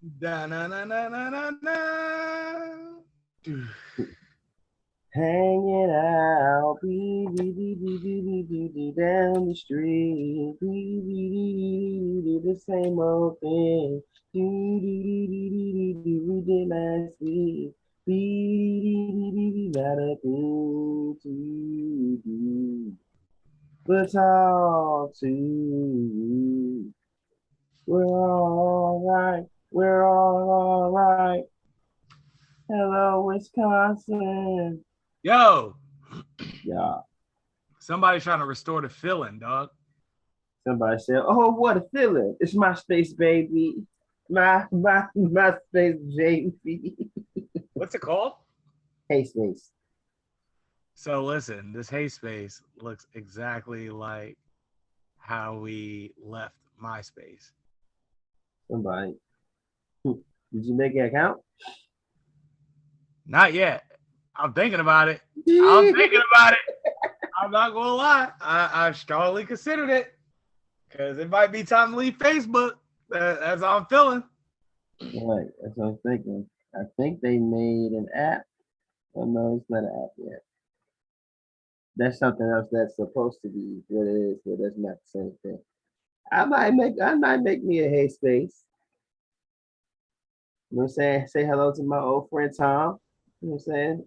Da na na na na na na. Hanging out, down the street, the same old thing. We did last week. Got a thing to do, but talk to you. We're all right. We're all right. Hello, Wisconsin. Yo, Yeah. somebody's trying to restore the feeling, dog. Somebody said, "Oh, what a feeling! It's my space, baby. My space, baby. What's it called? Hey, space. So listen, this HeySpace looks exactly like how we left MySpace. Somebody. Did you make an account? Not yet. I'm thinking about it. I'm thinking about it. I'm not gonna lie. I've strongly considered it because it might be time to leave Facebook. That's how I'm feeling. Right. That's what I'm thinking. I think they made an app. Oh no, it's not an app yet. That's something else that's supposed to be what it is, but that's not the same thing. I might make me a hey space. You know what I'm saying? Say hello to my old friend Tom. You know what I'm saying?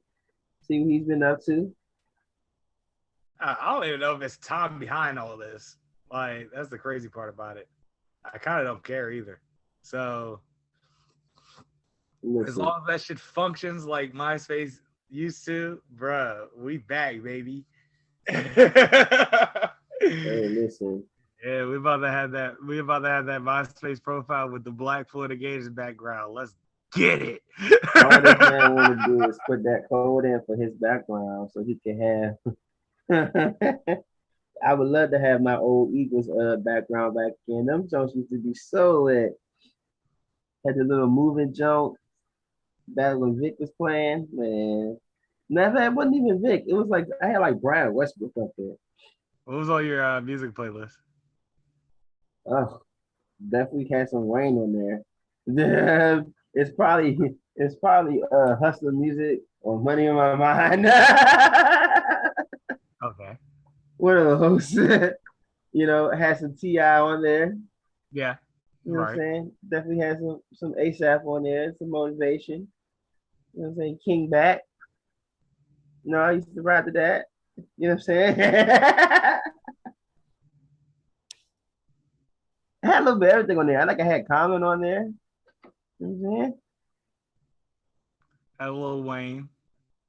See what he's been up to. I don't even know if it's time behind all of this. Like that's the crazy part about it. I kind of don't care either. So as Listen, long as that shit functions like MySpace used to, bruh, we back, baby. Yeah, listen. we about to have that. We about to have that MySpace profile with the Black Florida Gators background. Let's get it. All this man want to do is put that code in for his background so he can have. I would love to have my old Eagles background back in. Them jokes used to be so lit. Had the little moving joke back when Vic was playing. Man, never it wasn't even Vic. It was like I had like Brian Westbrook up there. What was on your music playlist? Oh, definitely had some rain on there. it's probably hustler music or money on my mind. Okay. One of those. It has some T.I. on there. Yeah. You know what I'm Right. saying? Definitely has some ASAP on there, some motivation. You know what I'm saying? King back. No, I used to ride to that. You know what I'm saying? I had a little bit of everything on there. I had Common on there. You know what I'm saying? I had a little Wayne.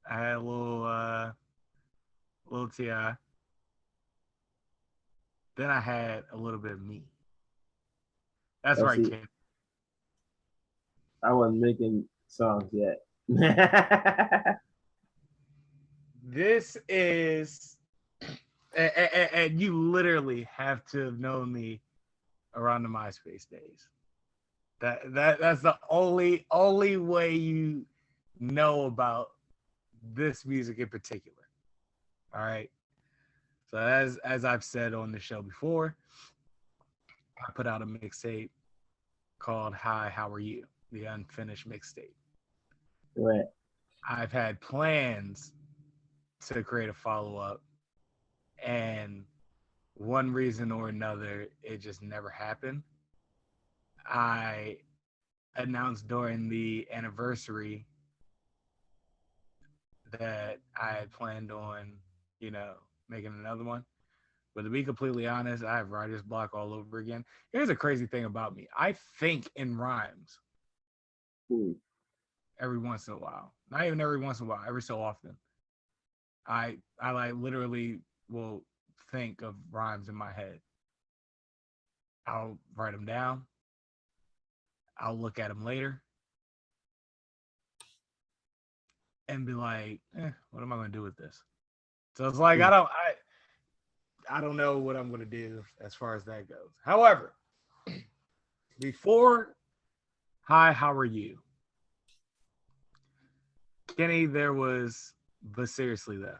I had a little Ti. Then I had a little bit of me. That's Let's right, see. kid. I wasn't making songs yet. This is, and you literally have to have known me around the MySpace days. That's the only way you know about this music in particular. All right. So as I've said on the show before, I put out a mixtape called "Hi, How Are You?" The unfinished mixtape. Right. I've had plans to create a follow up, and one reason or another, it just never happened. I announced during the anniversary that I had planned on, you know, making another one. But to be completely honest, I have writer's block all over again. Here's a crazy thing about me. I think in rhymes Hmm. every once in a while. Not even every once in a while, every so often. I like literally will think of rhymes in my head. I'll write them down. I'll look at them later and be like, what am I going to do with this? So it's like Hmm. I don't know what I'm going to do as far as that goes. However, before hi, how are you, Kenny? There was, but seriously though,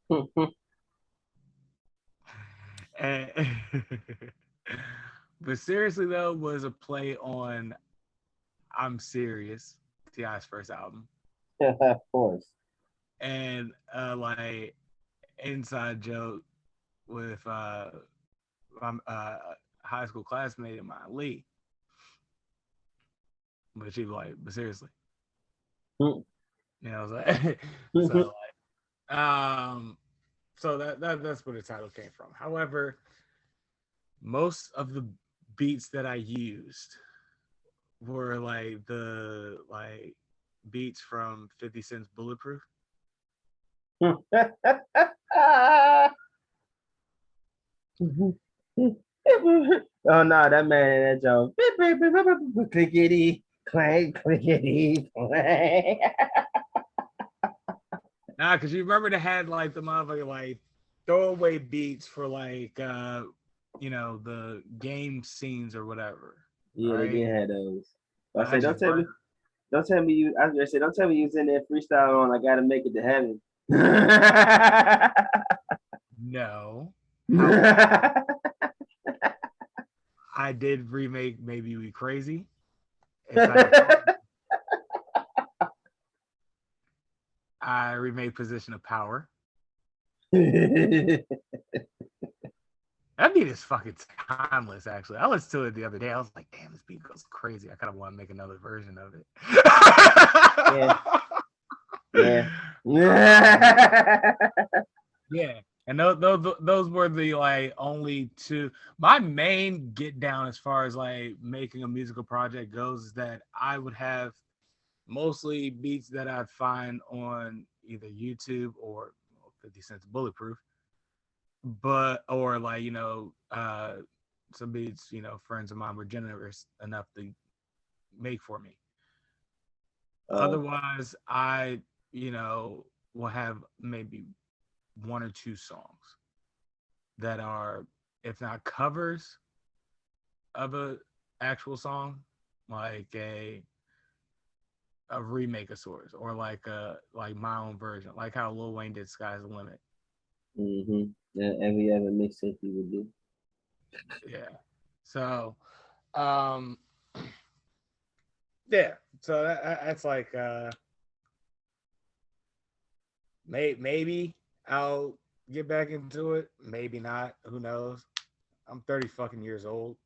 Hmm. Hmm. and But seriously though, was a play on "I'm Serious," T.I.'s first album, Of course. and like inside joke with my high school classmate of mine, Lee. But she was like, but seriously, you know, what I'm saying? So like, so that's where the title came from. However, most of the beats that I used were like the like beats from 50 Cent's Bulletproof. Oh no, that man in that joke. Clickety, clank, clickety, clank. Nah, because you remember they had like the motherfucking like throwaway beats for like you know, the game scenes or whatever. Yeah, they Right? did have those. I And I say, just burnt. don't tell me you. I was gonna say, don't tell me you was in there freestyle on. I gotta make it to heaven. No. However, I did remake Maybe We Crazy inside the phone. I remade Position of Power. That beat is fucking timeless, actually. I listened to it the other day. I was like, damn, this beat goes crazy. I kind of want to make another version of it. Yeah. Yeah. Yeah. And those were the like only two. My main get down as far as like making a musical project goes is that I would have mostly beats that I'd find on either YouTube or 50 Cent's Bulletproof, but or like, you know, some beats, you know, friends of mine were generous enough to make for me. Otherwise, I, you know, will have maybe one or two songs that are, if not covers of a actual song, like a remake of sorts, or like my own version, like how Lil Wayne did "Sky's the Limit." Mm-hmm. Every other mixtape he would do. Yeah. So, um, yeah. So that's like maybe I'll get back into it. Maybe not. Who knows? I'm 30 fucking years old.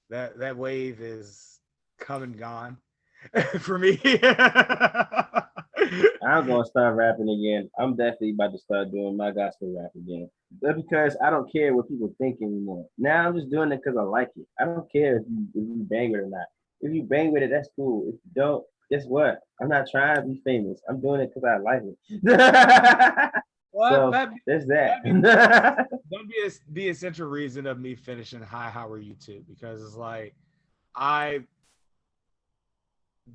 That wave is come and gone for me. I'm gonna start rapping again. I'm definitely about to start doing my gospel rap again. That's because I don't care what people think anymore. Now I'm just doing it because I like it. I don't care if you bang it or not. If you bang with it, that's cool. If you don't, guess what? I'm not trying to be famous. I'm doing it because I like it. Well, So there's that. that'd be the essential reason of me finishing Hi, How Are You Too? Because it's like I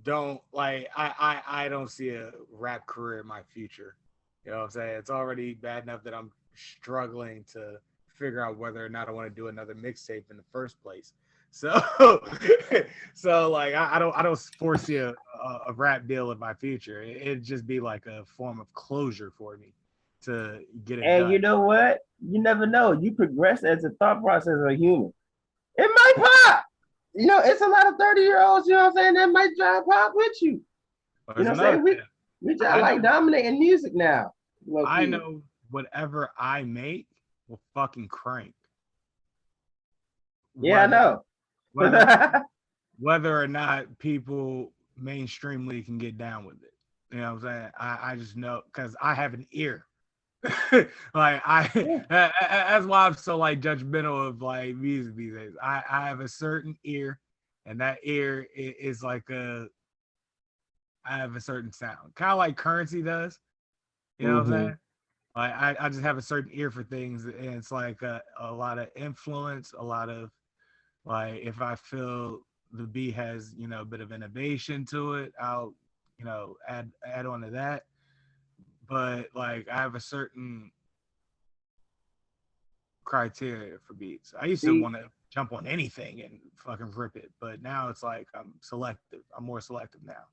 don't like I don't see a rap career in my future. You know what I'm saying? It's already bad enough that I'm struggling to figure out whether or not I want to do another mixtape in the first place. So so like I don't foresee a rap deal in my future. It'd just be like a form of closure for me to get it And you done. know what? You never know. You progress as a thought process of a human. It might pop. You know, it's a lot of 30-year-olds, you know what I'm saying, that might try to pop with you. You There's know what I'm another saying? thing. We just I like know dominating music now. Low I key. know whatever I make will fucking crank. Yeah, I Whether know. whether whether or not people mainstreamly can get down with it. You know what I'm saying? I just know because I have an ear. Like Yeah. that's why I'm so like judgmental of like music these days. I have a certain ear, and that ear is like I have a certain sound, kind of like Currency does. You know what I'm Mm-hmm. saying? Like I just have a certain ear for things, and it's like a lot of influence, a lot of like if I feel the beat has, you know, a bit of innovation to it, I'll, you know, add on to that. But like I have a certain criteria for beats. I used to See, want to jump on anything and fucking rip it, but now it's like I'm selective. I'm more selective now.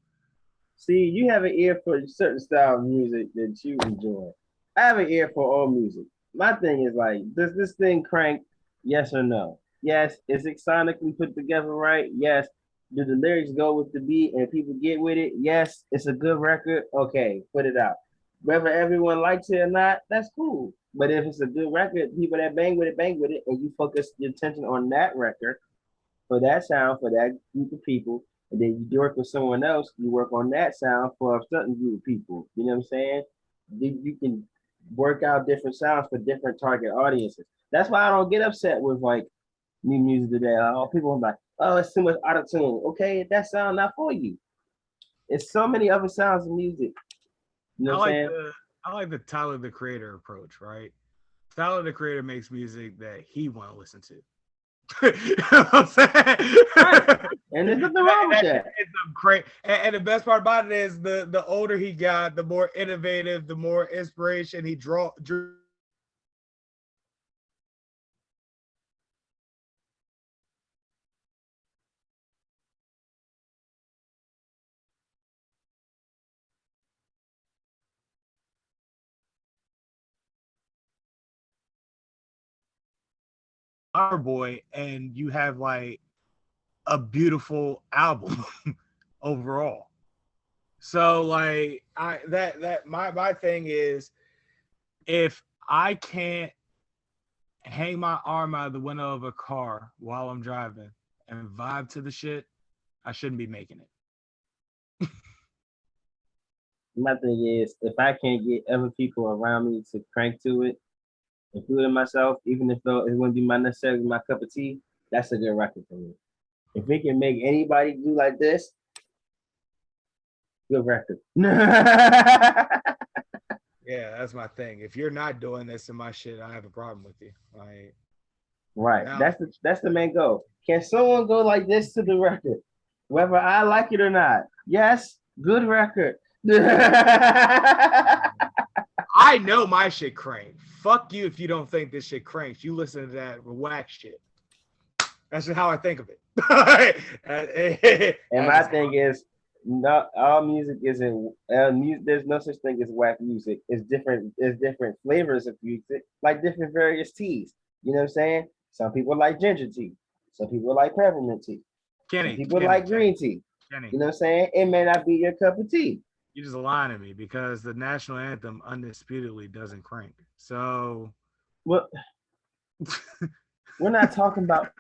you have an ear for a certain style of music that you enjoy. I have an ear for all music. My thing is like, does this thing crank? Yes or no? Yes. Is it sonically put together right? Yes. Do the lyrics go with the beat and people get with it? Yes. It's a good record. Okay, put it out. Whether everyone likes it or not, that's cool. But if it's a good record, people that bang with it, and you focus your attention on that record for that sound for that group of people, and then you work with someone else, you work on that sound for a certain group of people. You know what I'm saying? You can work out different sounds for different target audiences. That's why I don't get upset with like new music today. Oh, people are like, oh, it's too much auto tune. Okay, that sound not for you. It's so many other sounds of music. You know I what I'm like saying? the I like the Tyler the Creator approach, right? Tyler the Creator makes music that he want to listen to. You know what I'm Right. saying? And there's nothing wrong with that. It's a great, and the best part about it is the older he got, the more innovative, the more inspiration he drew. Our boy, and you have like a beautiful album overall. So like my thing is, if I can't hang my arm out of the window of a car while I'm driving and vibe to the shit, I shouldn't be making it. My thing is, if I can't get other people around me to crank to it, including myself, even if though it wouldn't be my necessarily my cup of tea, that's a good record for me. If it can make anybody do like this, good record. Yeah, that's my thing. If you're not doing this in my shit, I have a problem with you. Like Right. now, That's the main goal. Can someone go like this to the record? Whether I like it or not. Yes, good record. I know my shit cranks. Fuck you if you don't think this shit cranks. You listen to that whack shit. That's just how I think of it. And my thing is, not all music isn't there's no such thing as whack music. It's different. It's different flavors of music, like different various teas. You know what I'm saying? Some people like ginger tea. Some people like peppermint tea. Some Kenny, people Kenny, like Kenny, green tea. Kenny, You know what I'm saying? It may not be your cup of tea. you just lying to me because the national anthem undisputedly doesn't crank. So Well, we're not talking about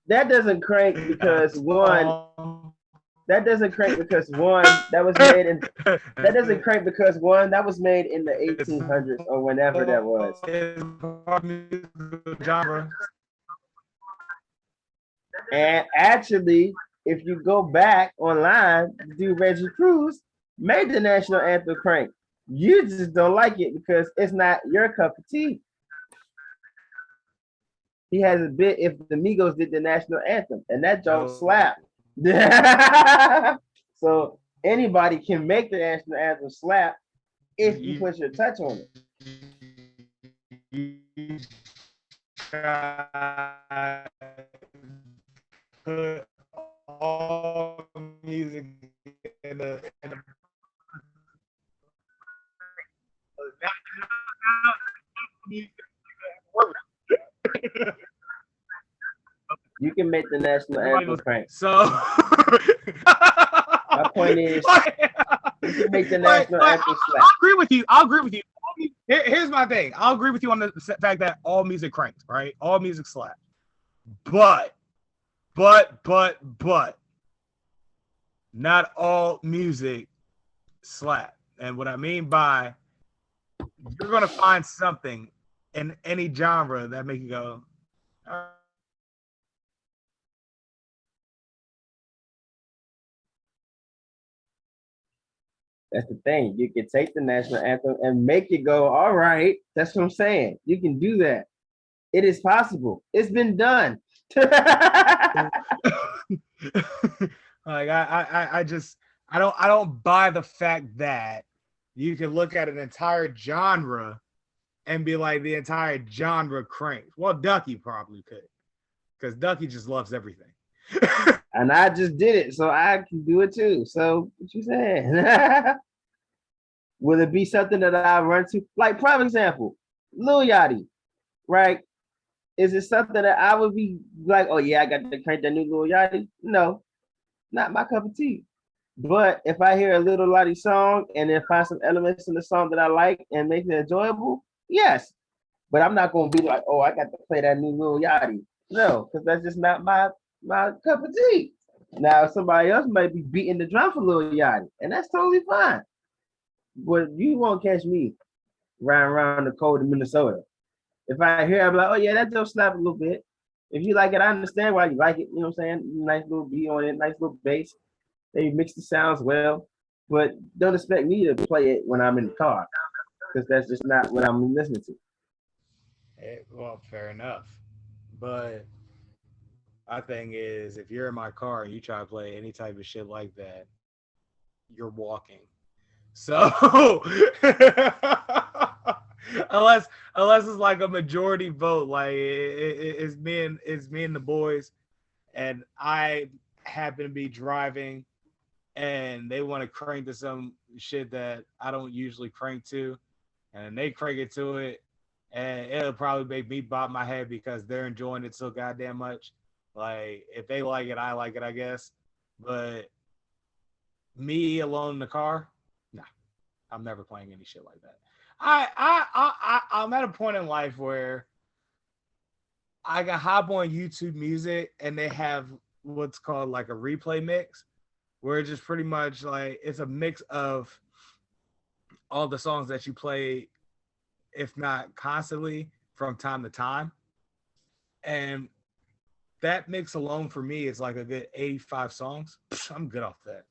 that. Doesn't crank because one. That doesn't crank because one that was made in. That doesn't crank because one that was made in the 1800s or whenever that was. genre. And actually, if you go back online, do Reggie Cruz made the national anthem crank. You just don't like it because it's not your cup of tea. He has a bit if the Migos did the national anthem, and that joke slap. So anybody can make the national anthem slap if you put your touch on it. Put all music in a You can make the national anthem crank. So my point is, you can make the national anthem slap. I'll agree with you. I'll agree with you. Here's my thing. I'll agree with you on the fact that all music cranks, right? All music slaps. But, not all music slap. And what I mean by you're gonna find something in any genre that make you go. That's the thing. You can take the national anthem and make it go, all right. That's what I'm saying. You can do that. It is possible. It's been done. Like I just I don't buy the fact that you can look at an entire genre and be like the entire genre cranks. Well, Ducky probably could, because Ducky just loves everything. And I just did it, so I can do it too. So what you saying? Will it be something that I run to? Like, prime example, Lil Yachty, right? Is it something that I would be like, oh yeah, I got to crank that new Lil Yachty? No, not my cup of tea. But if I hear a Little Lottie song and then find some elements in the song that I like and make it enjoyable, yes. But I'm not gonna be like, oh, I got to play that new Lil Yachty. No, because that's just not my cup of tea. Now somebody else might be beating the drum for Lil Yachty, and that's totally fine. But you won't catch me riding around the cold in Minnesota. If I hear, I'm like, oh yeah, that just slap a little bit. If you like it, I understand why you like it. You know what I'm saying? Nice little beat on it, nice little bass. They mix the sounds well, but don't expect me to play it when I'm in the car because that's just not what I'm listening to. Well, fair enough. But my thing is, if you're in my car and you try to play any type of shit like that, you're walking. So unless it's like a majority vote, like it's me and the boys, and I happen to be driving, and they want to crank to some shit that I don't usually crank to, and they crank it to it, and it'll probably make me bob my head because they're enjoying it so goddamn much. Like if they like it, I like it, I guess. But me alone in the car, nah, I'm never playing any shit like that. I'm at a point in life where I can hop on YouTube Music and they have what's called like a replay mix, where it's just pretty much like it's a mix of all the songs that you play, if not constantly, from time to time. And that mix alone for me is like a good 85 songs. I'm good off that.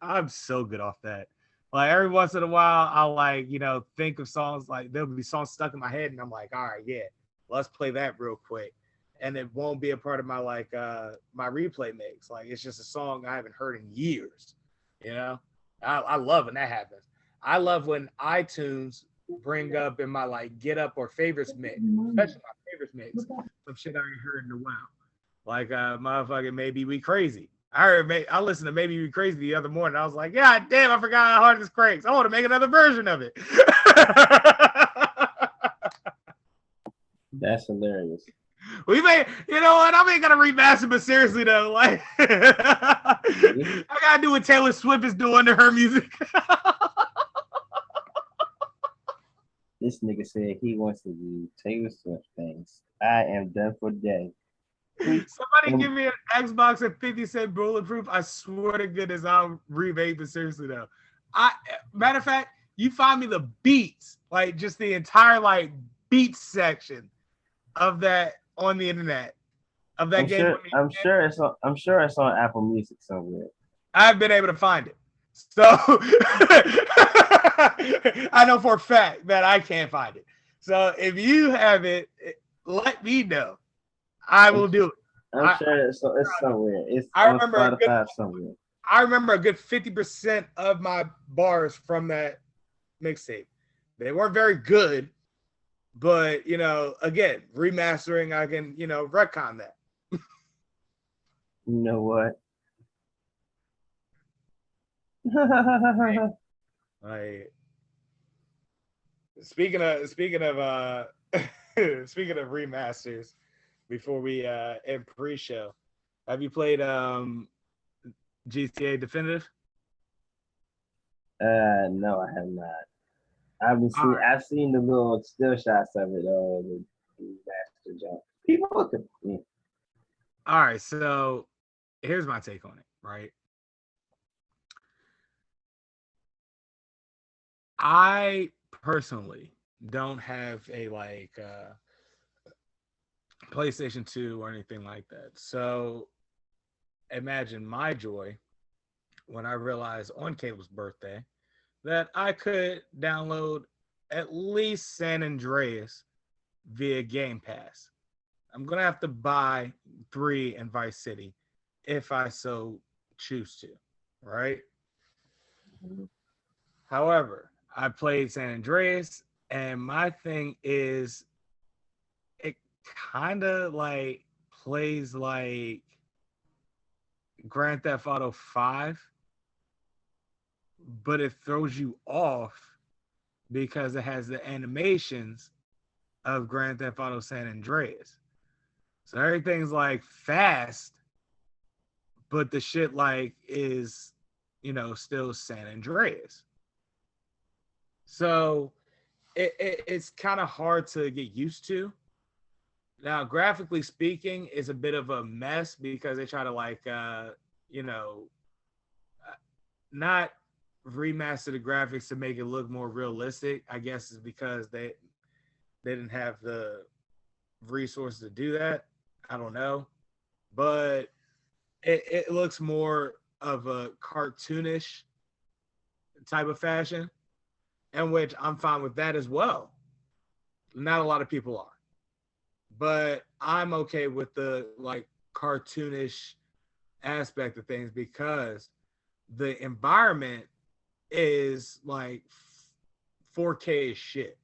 I'm so good off that. Like every once in a while, I'll like, think of songs, like there'll be songs stuck in my head and I'm like, all right, yeah, let's play that real quick. And it won't be a part of my my replay mix. Like it's just a song I haven't heard in years. You know? I love when that happens. I love when iTunes bring up in my like get up or favorites mix, especially my favorites mix, some shit I ain't heard in a while. Like motherfucking Maybe We Crazy. I listened to Maybe We Crazy the other morning. I was like, God damn, I forgot how hard this cranks. I want to make another version of it. That's hilarious. We may, you know what? I ain't gonna remaster, but seriously though, like I gotta do what Taylor Swift is doing to her music. This nigga said he wants to do Taylor Swift things. I am done for the day. Somebody give me an Xbox at 50 cent bulletproof. I swear to goodness, I'll remake, but seriously though. Matter of fact, you find me the beats, like just the entire like beats section of that on the internet of that game. I'm sure it's on Apple Music somewhere. I've been able to find it. So I know for a fact that I can't find it. So if you have it, let me know. I will do it. I'm sure it's somewhere. It's on Spotify somewhere. I remember a good 50% of my bars from that mixtape. They weren't very good, but again, remastering, I can retcon that. You know what? Like speaking of speaking of remasters, before we end pre-show, have you played GTA Definitive? No, I have not. I've seen the little still shots of it. The master jump. People could. Yeah. All right, so here's my take on it. Right, I personally don't have a PlayStation 2 or anything like that. So imagine my joy when I realized on Caleb's birthday that I could download at least San Andreas via Game Pass. I'm going to have to buy 3 in Vice City if I so choose to, right? However, I played San Andreas, and my thing is it kind of like plays like Grand Theft Auto 5, but it throws you off because it has the animations of Grand Theft Auto San Andreas. So everything's like fast, but the shit like is, still San Andreas. So it's kind of hard to get used to. Now, graphically speaking, it's a bit of a mess because they try to like, not remaster the graphics to make it look more realistic. I guess is because they didn't have the resources to do that. I don't know, but it looks more of a cartoonish type of fashion, in which I'm fine with that as well. Not a lot of people are, but I'm okay with the like cartoonish aspect of things because the environment is like 4K shit.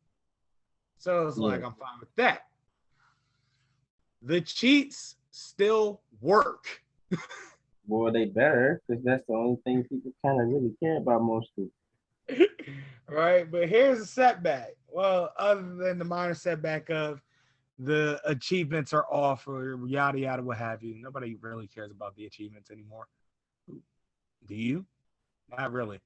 So it's like I'm fine with that. The cheats still work. Well, they better, because that's the only thing people kind of really care about mostly. Right, but here's a setback. Well, other than the minor setback of the achievements are off or yada yada, what have you. Nobody really cares about the achievements anymore. Do you? Not really.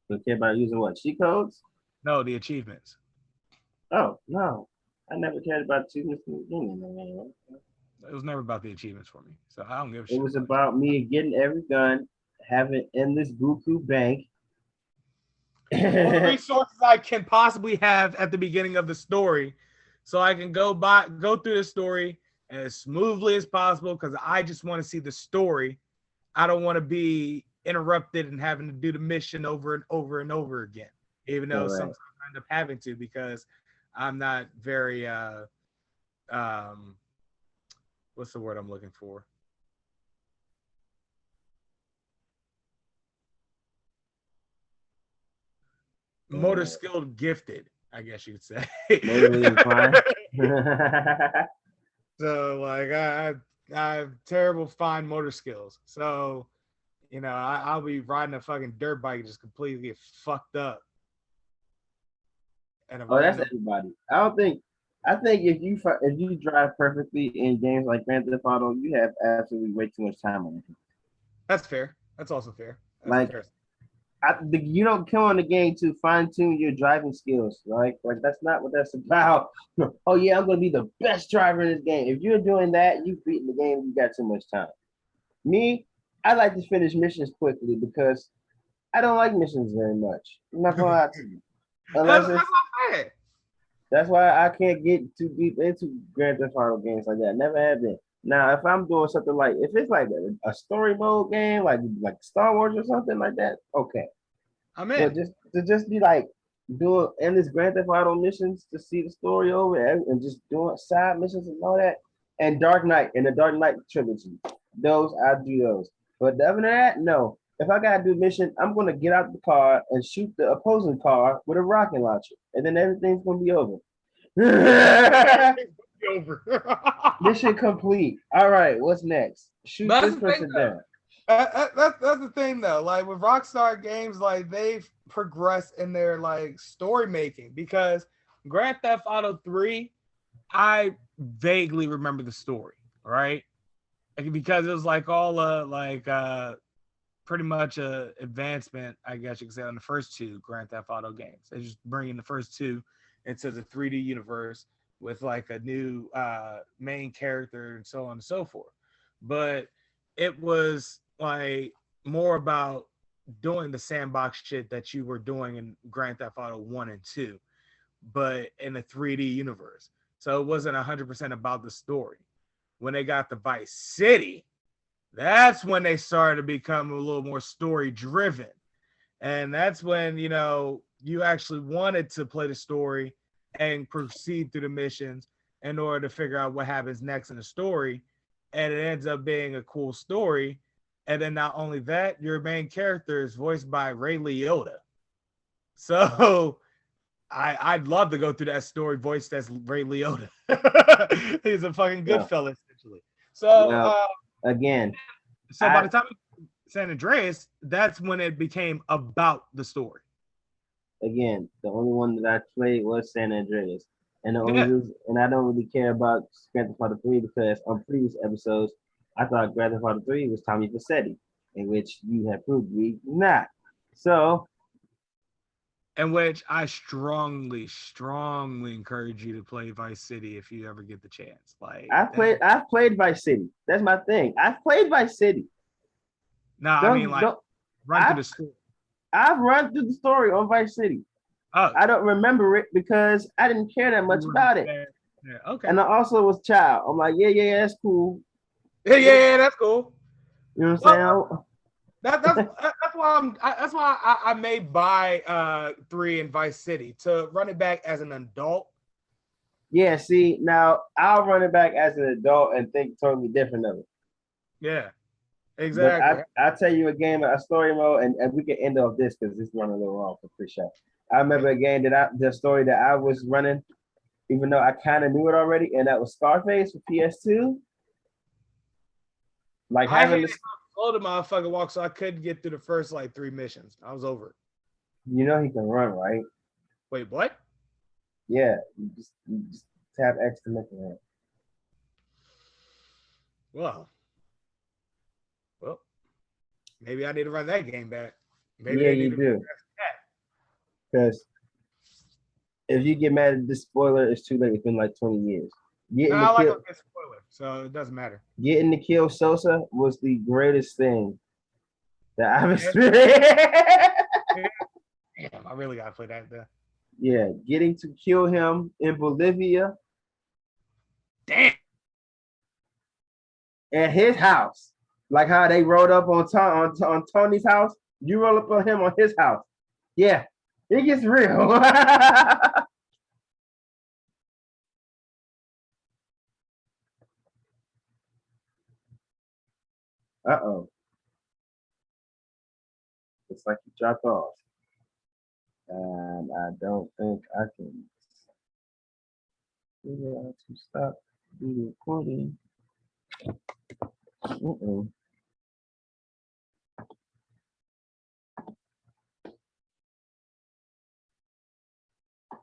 Don't care about using what, cheat codes? No, the achievements. Oh no, I never cared about achievements in the beginning. It was never about the achievements for me, so I don't give a It shit. was about me getting every gun, having endless buku bank. All the resources I can possibly have at the beginning of the story, so I can go through the story as smoothly as possible because I just want to see the story. I don't want to be interrupted and having to do the mission over and over and over again, even though sometimes I end up having to because I'm not very what's the word I'm looking for? Motor skilled gifted, I guess you could say. So like I have terrible fine motor skills. So, I'll be riding a fucking dirt bike and just completely get fucked up. And that's everybody. I think if you drive perfectly in games like Grand Theft Auto, you have absolutely way too much time on it. That's fair. That's also fair. That's fair. You don't come on the game to fine tune your driving skills, right? Like that's not what that's about. Oh yeah, I'm gonna be the best driver in this game. If you're doing that, you've beaten the game. You got too much time. Me, I like to finish missions quickly because I don't like missions very much. I'm not gonna lie to you. That's why I can't get too deep into Grand Theft Auto games like that. Never have been. Now, if I'm doing something like if it's like a story mode game, like Star Wars or something like that, okay. I'm in. But just be like doing endless Grand Theft Auto missions to see the story over and just doing side missions and all that. And Dark Knight and the Dark Knight trilogy, those I do those. But other than that, no. If I gotta do a mission, I'm gonna get out the car and shoot the opposing car with a rocket launcher, and then everything's gonna be over. Mission complete. All right, what's next? Shoot this person down. That's the thing though. Like with Rockstar Games, like they've progressed in their like story making because Grand Theft Auto 3, I vaguely remember the story, right? Because it was like all pretty much a advancement, I guess you could say, on the first two Grand Theft Auto games. They're just bringing the first two into the 3D universe with like a new main character and so on and so forth. But it was like more about doing the sandbox shit that you were doing in Grand Theft Auto 1 and 2, but in a 3D universe. So it wasn't 100% about the story. When they got to Vice City, that's when they started to become a little more story driven. And that's when, you actually wanted to play the story and proceed through the missions in order to figure out what happens next in the story. And it ends up being a cool story. And then not only that, your main character is voiced by Ray Liotta. So I'd love to go through that story voiced as Ray Liotta. He's a fucking good fella, essentially. So again. So by the time San Andreas, that's when it became about the story. Again, the only one that I played was San Andreas. And the only Yeah. reason, and I don't really care about Grand Theft Auto 3 because on previous episodes, I thought Grand Theft Auto 3 was Tommy Vercetti, in which you have proved me not. So, In which I strongly encourage you to play Vice City if you ever get the chance. Like I've played Vice City. That's my thing. I've played Vice City. no, I mean Don't like don't run through I've the story. I've run through the story on Vice City. Oh, I don't remember it because I didn't care that much about it. yeah, okay. And I also was a child. I'm like, yeah, that's cool. Yeah, that's cool. You know what Well, I'm saying? that's why I may buy 3 in Vice City to run it back as an adult. Yeah, see, now I'll run it back as an adult and think totally different of it. Yeah, But exactly. I'll tell you a story mode, and we can end off this because this running a little long for free shot. I remember a game the story that I was running, even though I kind of knew it already, and that was Scarface for PS2. Like I having hated this, how slow the motherfucker walk, so I couldn't get through the first like 3 missions. I was over it. you know, he can run, right? Wait, what? Yeah, you just tap X to make it run. Well, well, maybe I need to run that game back. Maybe Yeah, they need you to do. that. Because if you get mad at this spoiler, it's too late. It's been like 20 years. No, Getting I to like kill, a good spoiler, so it doesn't matter. getting to kill Sosa was the greatest thing that I've Yeah, experienced. damn, I really gotta play that. Yeah, getting to kill him in Bolivia Damn. at his house, like how they rode up on Tony's house. You roll up on him on his house. Yeah, it gets real. Uh-oh. It's like you dropped off. And I don't think I can figure out to stop the recording. Uh-oh.